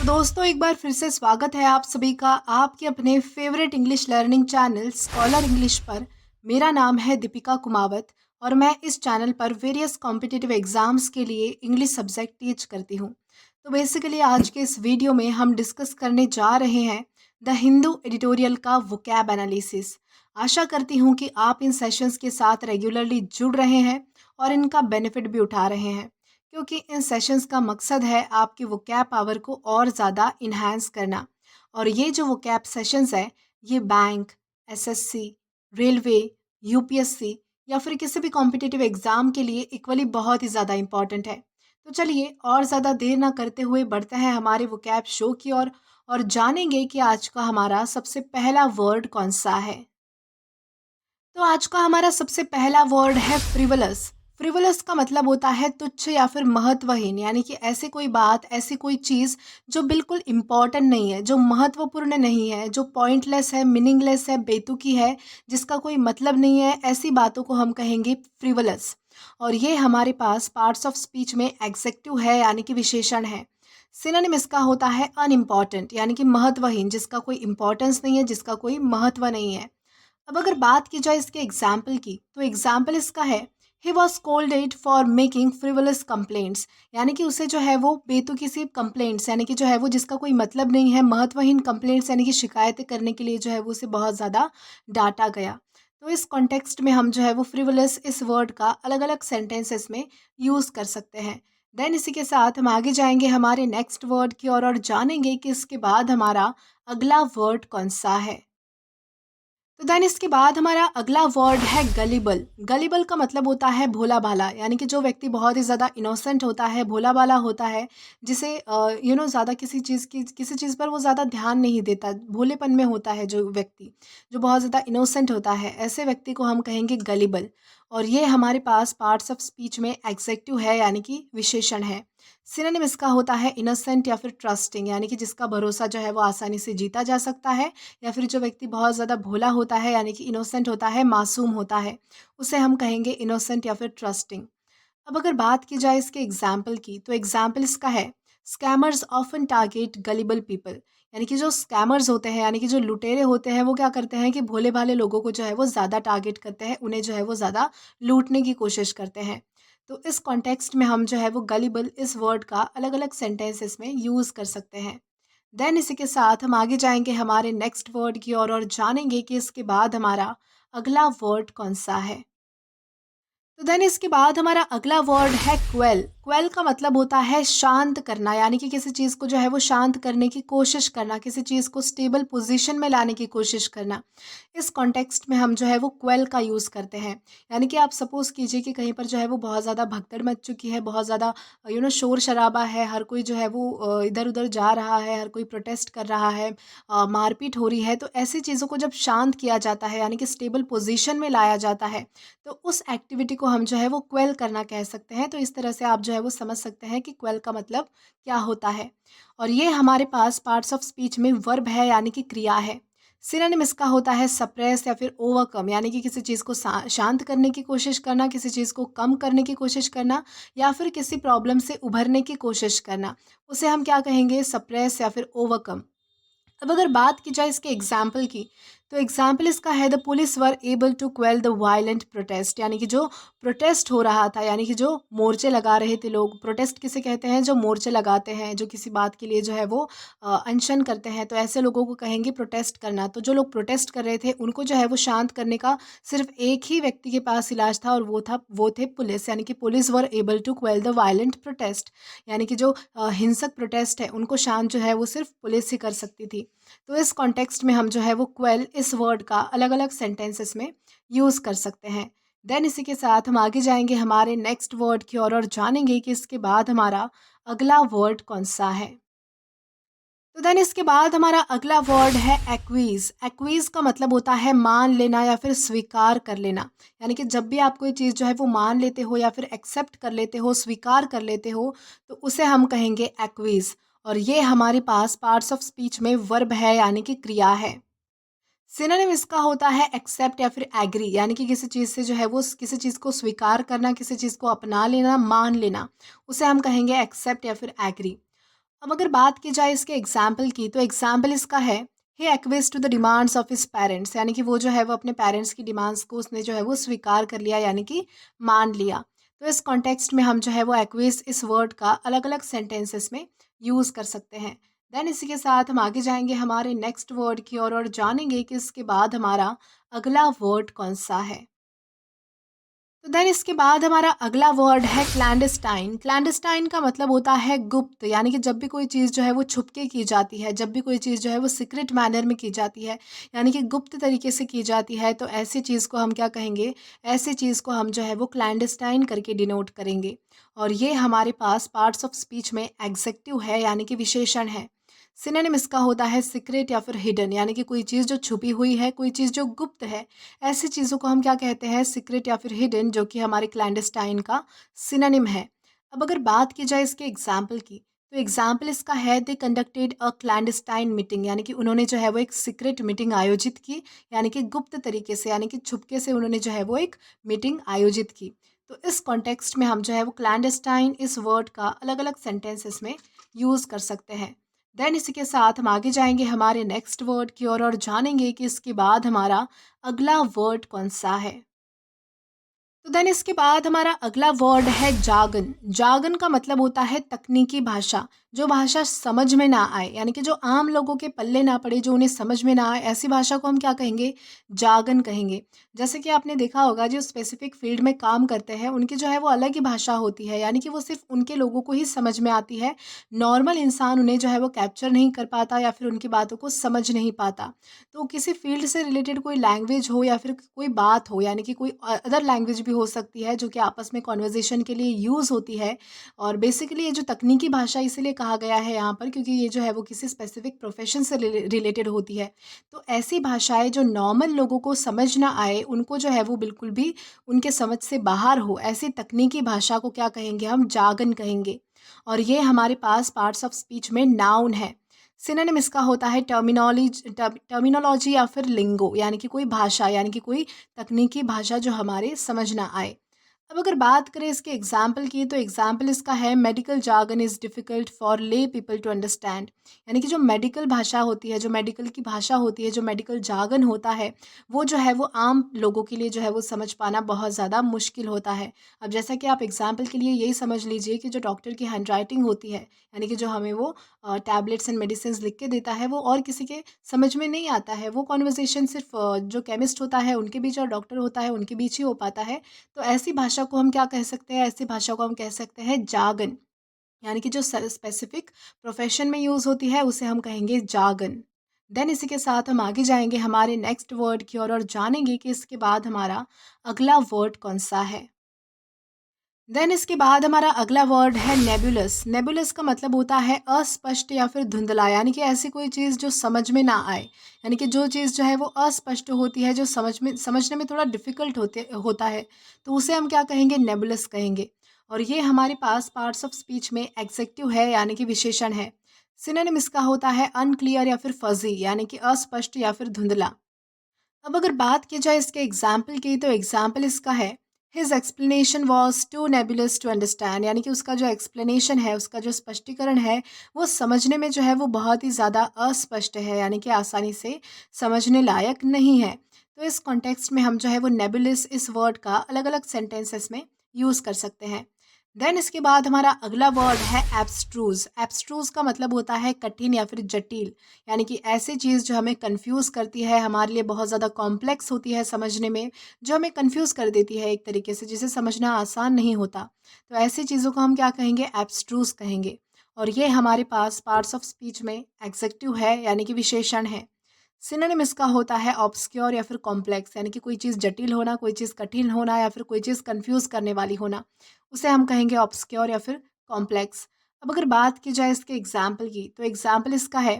तो दोस्तों एक बार फिर से स्वागत है आप सभी का आपके अपने favourite English learning channel scholar English पर। मेरा नाम है दीपिका कुमावत और मैं इस चैनल पर वेरियस कॉम्पिटिटिव एग्जाम्स के लिए इंग्लिश सब्जेक्ट टीच करती हूँ। तो बेसिकली आज के इस वीडियो में हम डिस्कस करने जा रहे हैं द हिंदू एडिटोरियल का वोकैब एनालिसिस। आशा करती हूँ कि आप इन सेशंस के साथ रेगुलरली जुड़ रहे हैं और इनका बेनिफिट भी उठा रहे हैं, क्योंकि इन सेशंस का मकसद है आपकी वोकैब पावर को और ज़्यादा इन्हांस करना। और ये जो वोकैब सेशंस है ये बैंक, एसएससी, रेलवे, यूपीएससी या फिर किसी भी कॉम्पिटिटिव एग्ज़ाम के लिए इक्वली बहुत ही ज़्यादा इम्पॉर्टेंट है। तो चलिए और ज़्यादा देर ना करते हुए बढ़ते हैं हमारे वोकैब शो की ओर और जानेंगे कि आज का हमारा सबसे पहला वर्ड कौन सा है। तो आज का हमारा सबसे पहला वर्ड है फ्रिवलस। फ्रिवलस का मतलब होता है तुच्छ या फिर महत्वहीन, यानी कि ऐसी कोई बात, ऐसी कोई चीज़ जो बिल्कुल इम्पॉर्टेंट नहीं है, जो महत्वपूर्ण नहीं है, जो पॉइंटलेस है, मीनिंगलेस है, बेतुकी है, जिसका कोई मतलब नहीं है, ऐसी बातों को हम कहेंगे फ्रिवलस। और ये हमारे पास पार्ट्स ऑफ स्पीच में एग्जेक्टिव है, यानी कि विशेषण है। सिनोनिम इसका होता है अनइम्पॉर्टेंट, यानी कि महत्वहीन, जिसका कोई इम्पोर्टेंस नहीं है, जिसका कोई महत्व नहीं है। अब अगर बात की जाए इसके एग्जाम्पल की, तो एग्जाम्पल इसका है he was scolded for making frivolous complaints, यानी कि उसे जो है वो बेतुकी सी कंप्लेंट्स, यानी कि जो है वो जिसका कोई मतलब नहीं है, महत्वहीन कंप्लेंट्स यानी कि शिकायतें करने के लिए जो है वो उसे बहुत ज़्यादा डांटा गया। तो इस कॉन्टेक्स्ट में हम जो है वो फ्रिवलस इस वर्ड का अलग अलग सेंटेंसेस में यूज़ कर सकते हैं। देन इसी के साथ हम आगे जाएंगे हमारे नेक्स्ट वर्ड की ओर और जानेंगे कि इसके बाद हमारा अगला वर्ड कौन सा है। तो देन इसके बाद हमारा अगला वर्ड है गलिबल। गलिबल का मतलब होता है भोला भाला, यानी कि जो व्यक्ति बहुत ही ज़्यादा इनोसेंट होता है, भोला भाला होता है, जिसे ज़्यादा किसी चीज़ पर वो ज़्यादा ध्यान नहीं देता, भोलेपन में होता है जो व्यक्ति, जो बहुत ज़्यादा इनोसेंट होता है, ऐसे व्यक्ति को हम कहेंगे गलिबल। और ये हमारे पास पार्ट्स ऑफ स्पीच में एग्जेक्टिव है, यानी कि विशेषण है। सिनोनिम इसका होता है इनोसेंट या फिर ट्रस्टिंग, यानी कि जिसका भरोसा जो है वो आसानी से जीता जा सकता है, या फिर जो व्यक्ति बहुत ज़्यादा भोला होता है, यानी कि इनोसेंट होता है, मासूम होता है, उसे हम कहेंगे इनोसेंट या फिर ट्रस्टिंग। अब अगर बात की जाए इसके एग्जाम्पल की, तो एग्जाम्पल इसका है scammers often target gullible people, यानी कि जो स्कैमर्स होते हैं, यानी कि जो लुटेरे होते हैं, वो क्या करते हैं कि भोले भाले लोगों को जो है वो ज़्यादा टारगेट करते हैं, उन्हें जो है वो ज़्यादा लूटने की कोशिश करते हैं। तो इस कॉन्टेक्स्ट में हम जो है वो गलिबल इस वर्ड का अलग अलग सेंटेंसेस में यूज़ कर सकते हैं। देन इसी के साथ हम आगे जाएंगे हमारे नेक्स्ट वर्ड की ओर और जानेंगे कि इसके बाद हमारा अगला वर्ड कौन सा है। तो देन इसके बाद हमारा अगला वर्ड है क्वेल। क्वेल का मतलब होता है शांत करना, यानी कि किसी चीज़ को जो है वो शांत करने की कोशिश करना, किसी चीज़ को स्टेबल पोजीशन में लाने की कोशिश करना। इस कॉन्टेक्स्ट में हम जो है वो क्वेल का यूज़ करते हैं। यानी कि आप सपोज़ कीजिए कि कहीं पर जो है वो बहुत ज़्यादा भगदड़ मच चुकी है, बहुत ज़्यादा शोर शराबा है, हर कोई जो है वो इधर उधर जा रहा है, हर कोई प्रोटेस्ट कर रहा है, मारपीट हो रही है। तो ऐसी चीज़ों को जब शांत किया जाता है, यानी कि स्टेबल पोजीशन में लाया जाता है, तो उस एक्टिविटी को हम जो है वो क्वेल करना कह सकते हैं। तो इस तरह से आप जो है वो समझ सकते हैं कि क्वेल का मतलब क्या होता है। और ये हमारे पास पार्ट्स ऑफ स्पीच में वर्ब है, यानी कि क्रिया है। सिनोनिम इसका होता है सप्रेस या फिर ओवरकम, यानी कि किसी चीज़ को शांत करने की कोशिश करना, किसी चीज़ को कम करने की कोशिश करना, या फिर किसी प्रॉब्लम से उभरने की कोशिश करना, उसे हम क्या कहेंगे, सप्रेस या फिर ओवरकम। अब अगर बात की जाए इसके एग्जाम्पल की, तो एग्जाम्पल इसका है the police were able to quell the violent protest, यानी कि जो प्रोटेस्ट हो रहा था, यानी कि जो मोर्चे लगा रहे थे लोग। प्रोटेस्ट किसे कहते हैं, जो मोर्चे लगाते हैं, जो किसी बात के लिए जो है वो अनशन करते हैं, तो ऐसे लोगों को कहेंगे प्रोटेस्ट करना। तो जो लोग प्रोटेस्ट कर रहे थे उनको जो है वो शांत करने का सिर्फ एक ही व्यक्ति के पास इलाज था, और वो थे पुलिस, यानी कि police were able to quell the violent protest, यानी कि जो हिंसक प्रोटेस्ट है उनको शांत जो है वो सिर्फ पुलिस ही कर सकती थी। तो इस कॉन्टेक्स्ट में हम जो है वो क्वेल इस वर्ड का अलग अलग सेंटेंसेस में यूज़ कर सकते हैं। देन इसी के साथ हम आगे जाएंगे हमारे नेक्स्ट वर्ड की ओर और जानेंगे कि इसके बाद हमारा अगला वर्ड कौन सा है। तो देन इसके बाद हमारा अगला वर्ड है एक्वीज। एक्वीज का मतलब होता है मान लेना या फिर स्वीकार कर लेना, यानी कि जब भी आप कोई चीज़ जो है वो मान लेते हो या फिर एक्सेप्ट कर लेते हो, स्वीकार कर लेते हो, तो उसे हम कहेंगे एक्वीज। और ये हमारे पास पार्ट्स ऑफ स्पीच में वर्ब है, यानी कि क्रिया है। सिनोनिम इसका होता है एक्सेप्ट या फिर एग्री, यानी कि किसी चीज़ से जो है वो किसी चीज़ को स्वीकार करना, किसी चीज़ को अपना लेना, मान लेना, उसे हम कहेंगे एक्सेप्ट या फिर एग्री। अब अगर बात की जाए इसके एग्जाम्पल की, तो एग्जाम्पल इसका है, he acquiesces to the demands of his parents, यानी कि वो जो है वो अपने पेरेंट्स की डिमांड्स को उसने जो है वो स्वीकार कर लिया, यानी कि मान लिया। तो इस कॉन्टेक्स्ट में हम जो है वो एक्वेज इस वर्ड का अलग अलग सेंटेंसेस में यूज़ कर सकते हैं। देन इसी के साथ हम आगे जाएंगे हमारे नेक्स्ट वर्ड की ओर और जानेंगे कि इसके बाद हमारा अगला वर्ड कौन सा है। तो देन इसके बाद हमारा अगला वर्ड है क्लैंडस्टाइन। क्लैंडस्टाइन का मतलब होता है गुप्त, यानी कि जब भी कोई चीज़ जो है वो छुप के की जाती है, जब भी कोई चीज़ जो है वो सीक्रेट मैनर में की जाती है, यानी कि गुप्त तरीके से की जाती है, तो ऐसी चीज़ को हम क्या कहेंगे, ऐसी चीज़ को हम जो है वो क्लैंडस्टाइन करके डिनोट करेंगे। और ये हमारे पास पार्ट्स ऑफ स्पीच में एग्जेक्टिव है, यानी कि विशेषण है। सिनोनिम इसका होता है सीक्रेट या फिर हिडन, यानी कि कोई चीज़ जो छुपी हुई है, कोई चीज़ जो गुप्त है, ऐसी चीज़ों को हम क्या कहते हैं, सीक्रेट या फिर हिडन, जो कि हमारे क्लैंडस्टाइन का सिनोनिम है। अब अगर बात की जाए इसके एग्जाम्पल की, तो एग्जाम्पल इसका है, दे कंडक्टेड अ क्लैंडस्टाइन मीटिंग, यानी कि उन्होंने जो है वो एक सीक्रेट मीटिंग आयोजित की, यानी कि गुप्त तरीके से, यानी कि छुपके से उन्होंने जो है वो एक मीटिंग आयोजित की। तो इस कॉन्टेक्स्ट में हम जो है वो क्लैंडस्टाइन इस वर्ड का अलग अलग सेंटेंसेस में यूज़ कर सकते हैं। देन इसी के साथ हम आगे जाएंगे हमारे नेक्स्ट वर्ड की ओर और जानेंगे कि इसके बाद हमारा अगला वर्ड कौन सा है। तो देन इसके बाद हमारा अगला वर्ड है जागन। जागन का मतलब होता है तकनीकी भाषा, जो भाषा समझ में ना आए, यानी कि जो आम लोगों के पल्ले ना पड़े, जो उन्हें समझ में ना आए, ऐसी भाषा को हम क्या कहेंगे, जागन कहेंगे। जैसे कि आपने देखा होगा, जो स्पेसिफिक फील्ड में काम करते हैं उनकी जो है वो अलग ही भाषा होती है, यानी कि वो सिर्फ उनके लोगों को ही समझ में आती है। नॉर्मल इंसान उन्हें जो है वो कैप्चर नहीं कर पाता या फिर उनकी बातों को समझ नहीं पाता। तो किसी फील्ड से रिलेटेड कोई लैंग्वेज हो या फिर कोई बात हो, यानी कि कोई अदर लैंग्वेज भी हो सकती है जो कि आपस में कॉन्वर्जेशन के लिए यूज़ होती है। और बेसिकली ये जो तकनीकी भाषा इसीलिए कहा गया है यहाँ पर, क्योंकि ये जो है वो किसी स्पेसिफिक प्रोफेशन से रिलेटेड होती है। तो ऐसी भाषाएं जो नॉर्मल लोगों को समझ ना आए, उनको जो है वो बिल्कुल भी उनके समझ से बाहर हो, ऐसी तकनीकी भाषा को क्या कहेंगे, हम जागन कहेंगे। और ये हमारे पास पार्ट्स ऑफ स्पीच में नाउन है। सिनोनिम इसका होता है टर्मिनोलॉजी या फिर लिंगो, यानी कि कोई भाषा, यानी कि कोई तकनीकी भाषा जो हमारे समझ ना आए। अब अगर बात करें इसके एग्जाम्पल की, तो एग्जाम्पल इसका है, medical jargon is difficult for ले पीपल टू अंडरस्टैंड, यानी कि जो मेडिकल भाषा होती है, जो मेडिकल की भाषा होती है, जो मेडिकल जार्गन होता है, वो जो है वो आम लोगों के लिए जो है वो समझ पाना बहुत ज़्यादा मुश्किल होता है। अब जैसा कि आप एग्जाम्पल के लिए यही समझ लीजिए कि जो डॉक्टर की हैंड राइटिंग होती है, यानी कि जो हमें वो टैबलेट्स एंड मेडिसिन लिख के देता है, वो और किसी के समझ में नहीं आता है। वो कॉन्वर्जेशन सिर्फ जो केमिस्ट होता है उनके बीच और डॉक्टर होता है उनके बीच ही हो पाता है। तो ऐसी भाषा को हम क्या कह सकते हैं, ऐसी भाषा को हम कह सकते हैं जागन, यानी कि जो स्पेसिफिक प्रोफेशन में यूज़ होती है उसे हम कहेंगे जागन। देन इसी के साथ हम आगे जाएंगे हमारे नेक्स्ट वर्ड की ओर और जानेंगे कि इसके बाद हमारा अगला वर्ड कौन सा है। देन इसके बाद हमारा अगला वर्ड है नेबुलस। नेबुलस का मतलब होता है अस्पष्ट या फिर धुंधला, यानी कि ऐसी कोई चीज़ जो समझ में ना आए, यानी कि जो चीज़ जो है वो अस्पष्ट होती है, जो समझने में थोड़ा डिफिकल्ट होता है, तो उसे हम क्या कहेंगे, नेबुलस कहेंगे। और ये हमारे पास पार्ट्स ऑफ स्पीच में एग्जेक्टिव है, यानी कि विशेषण है। सिनोनिम इसका होता है अनक्लियर या फिर फजी, यानी कि अस्पष्ट या फिर धुंधला। अब अगर बात की जाए इसके एग्जाम्पल की, तो एग्जाम्पल इसका है, his explanation was too nebulous to understand, यानी कि उसका जो एक्सप्लेनेशन है, उसका जो स्पष्टीकरण है, वो समझने में जो है वो बहुत ही ज़्यादा अस्पष्ट है, यानी कि आसानी से समझने लायक नहीं है। तो इस कॉन्टेक्स्ट में हम जो है वो नेबुलस इस वर्ड का अलग अलग सेंटेंसेस में यूज़ कर सकते हैं। देन इसके बाद हमारा अगला वर्ड है एब्स्ट्रूज। एब्स्ट्रूज का मतलब होता है कठिन या फिर जटिल, यानी कि ऐसी चीज़ जो हमें कंफ्यूज करती है, हमारे लिए बहुत ज़्यादा कॉम्प्लेक्स होती है समझने में, जो हमें कंफ्यूज कर देती है एक तरीके से, जिसे समझना आसान नहीं होता। तो ऐसी चीज़ों को हम क्या कहेंगे, एब्स्ट्रूज कहेंगे। और ये हमारे पास पार्ट्स ऑफ स्पीच में एग्जेक्टिव है, यानी कि विशेषण है। सिनोनिम इसका होता है ऑब्सक्योर या फिर कॉम्प्लेक्स, यानी कि कोई चीज़ जटिल होना, कोई चीज़ कठिन होना या फिर कोई चीज़ कंफ्यूज करने वाली होना, उसे हम कहेंगे ऑब्सक्योर या फिर कॉम्प्लेक्स। अब अगर बात की जाए इसके एग्जाम्पल की, तो एग्जाम्पल इसका है,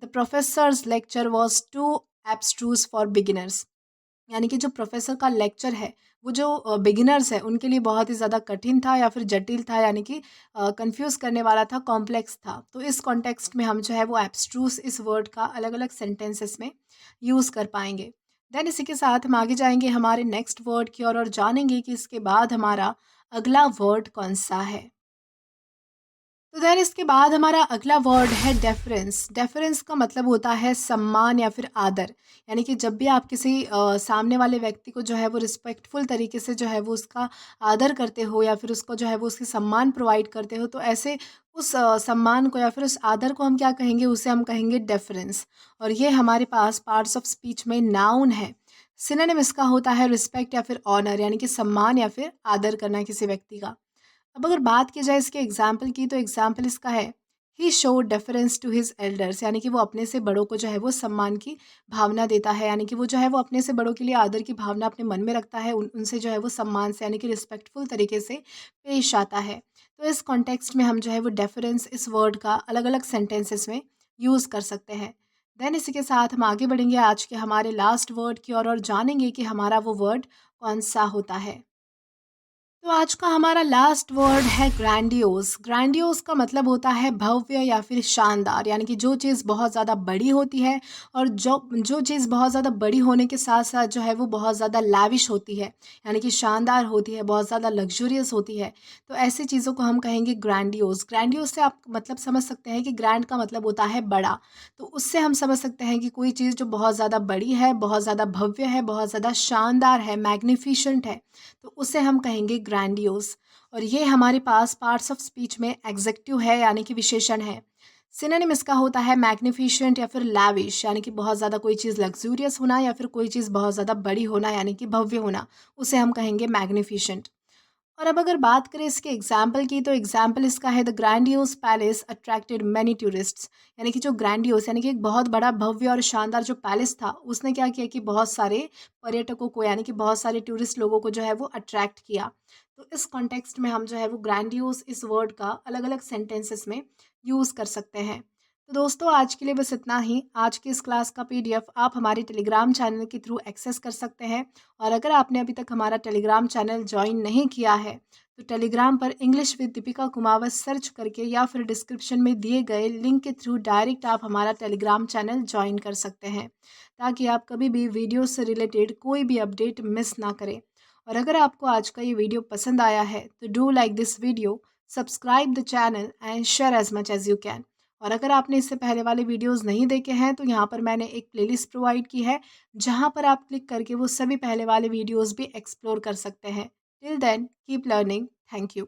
the professor's lecture was too abstruse for beginners, यानी कि जो प्रोफेसर का लेक्चर है, वो जो बिगिनर्स है उनके लिए बहुत ही ज़्यादा कठिन था या फिर जटिल था, यानी कि कंफ्यूज करने वाला था, कॉम्प्लेक्स था। तो इस कॉन्टेक्स्ट में हम जो है वो एब्स्ट्रूस इस वर्ड का अलग अलग सेंटेंसेस में यूज़ कर पाएंगे। देन इसी के साथ हम आगे जाएंगे हमारे नेक्स्ट वर्ड की और, और, जानेंगे कि इसके बाद हमारा अगला वर्ड कौन सा है। तो देन इसके बाद हमारा अगला वर्ड है डेफरेंस। डेफरेंस का मतलब होता है सम्मान या फिर आदर। यानी कि जब भी आप किसी सामने वाले व्यक्ति को जो है वो रिस्पेक्टफुल तरीके से जो है वो उसका आदर करते हो या फिर उसको जो है वो उसकी सम्मान प्रोवाइड करते हो, तो ऐसे उस सम्मान को या फिर उस आदर को हम क्या कहेंगे, उसे हम कहेंगे डेफरेंस। और ये हमारे पास पार्ट्स ऑफ स्पीच में नाउन है। सिनोनिम इसका होता है रिस्पेक्ट या फिर ऑनर, यानी कि सम्मान या फिर आदर करना किसी व्यक्ति का। अब अगर बात की जाए इसके एग्जाम्पल की, तो एग्जाम्पल इसका है he show deference to his elders. यानी कि वो अपने से बड़ों को जो है वो सम्मान की भावना देता है, यानी कि वो जो है वो अपने से बड़ों के लिए आदर की भावना अपने मन में रखता है, उनसे जो है वो सम्मान से यानी कि रिस्पेक्टफुल तरीके से पेश आता है। तो इस कॉन्टेक्स्ट में हम जो है वो डेफरेंस इस वर्ड का अलग अलग सेंटेंसेस में यूज़ कर सकते हैं। देन इसी के साथ हम आगे बढ़ेंगे आज के हमारे लास्ट वर्ड की और जानेंगे कि हमारा वो वर्ड कौन सा होता है। तो आज का हमारा लास्ट वर्ड है ग्रैंडियोस। ग्रैंडियोस का मतलब होता है भव्य या फिर शानदार, यानी कि जो चीज़ बहुत ज़्यादा बड़ी होती है और जो जो चीज़ बहुत ज़्यादा बड़ी होने के साथ साथ जो है वो बहुत ज़्यादा लैविश होती है, यानी कि शानदार होती है, बहुत ज़्यादा लग्जूरियस होती है। तो ऐसी चीज़ों को हम कहेंगे ग्रैंडियोस। ग्रैंडियोस से आप मतलब समझ सकते हैं कि ग्रैंड का मतलब होता है बड़ा। तो उससे हम समझ सकते हैं कि कोई चीज़ जो बहुत ज़्यादा बड़ी है, बहुत ज़्यादा भव्य है, बहुत ज़्यादा शानदार है, मैग्निफिशेंट है, तो उसे हम कहेंगे ग्रैंडियोस। और ये हमारे पास पार्ट्स ऑफ स्पीच में एग्जेक्टिव है, यानी कि विशेषण है। सिनोनिम इसका होता है मैग्निफिशेंट या फिर लैविश, यानी कि बहुत ज़्यादा कोई चीज़ लग्जूरियस होना या फिर कोई चीज़ बहुत ज़्यादा बड़ी होना, यानी कि भव्य होना, उसे हम कहेंगे मैग्निफिशेंट। और अब अगर बात करें इसके एग्जाम्पल की, तो एग्जाम्पल इसका है the grandiose palace attracted many tourists. यानी कि जो ग्रैंडियोस यानी कि एक बहुत बड़ा भव्य और शानदार जो पैलेस था, उसने क्या किया कि बहुत सारे पर्यटकों को यानी कि बहुत सारे टूरिस्ट लोगों को जो है वो अट्रैक्ट किया। तो इस कॉन्टेक्स्ट में हम जो है वो ग्रैंडियोस इस वर्ड का अलग अलग सेंटेंसेस में यूज़ कर सकते हैं। तो दोस्तों आज के लिए बस इतना ही। आज की इस क्लास का पीडीएफ आप हमारे टेलीग्राम चैनल के थ्रू एक्सेस कर सकते हैं। और अगर आपने अभी तक हमारा टेलीग्राम चैनल ज्वाइन नहीं किया है, तो टेलीग्राम पर English with Deepika Kumawat search करके या फिर डिस्क्रिप्शन में दिए गए लिंक के थ्रू डायरेक्ट आप हमारा टेलीग्राम चैनल ज्वाइन कर सकते हैं, ताकि आप कभी भी वीडियो से रिलेटेड कोई भी अपडेट मिस ना करें। और अगर आपको आज का ये वीडियो पसंद आया है तो do like this video, subscribe the channel and share as much as you can. और अगर आपने इससे पहले वाले वीडियोस नहीं देखे हैं, तो यहाँ पर मैंने एक प्लेलिस्ट प्रोवाइड की है, जहाँ पर आप क्लिक करके वो सभी पहले वाले वीडियोस भी एक्सप्लोर कर सकते हैं। Till then keep learning. Thank you.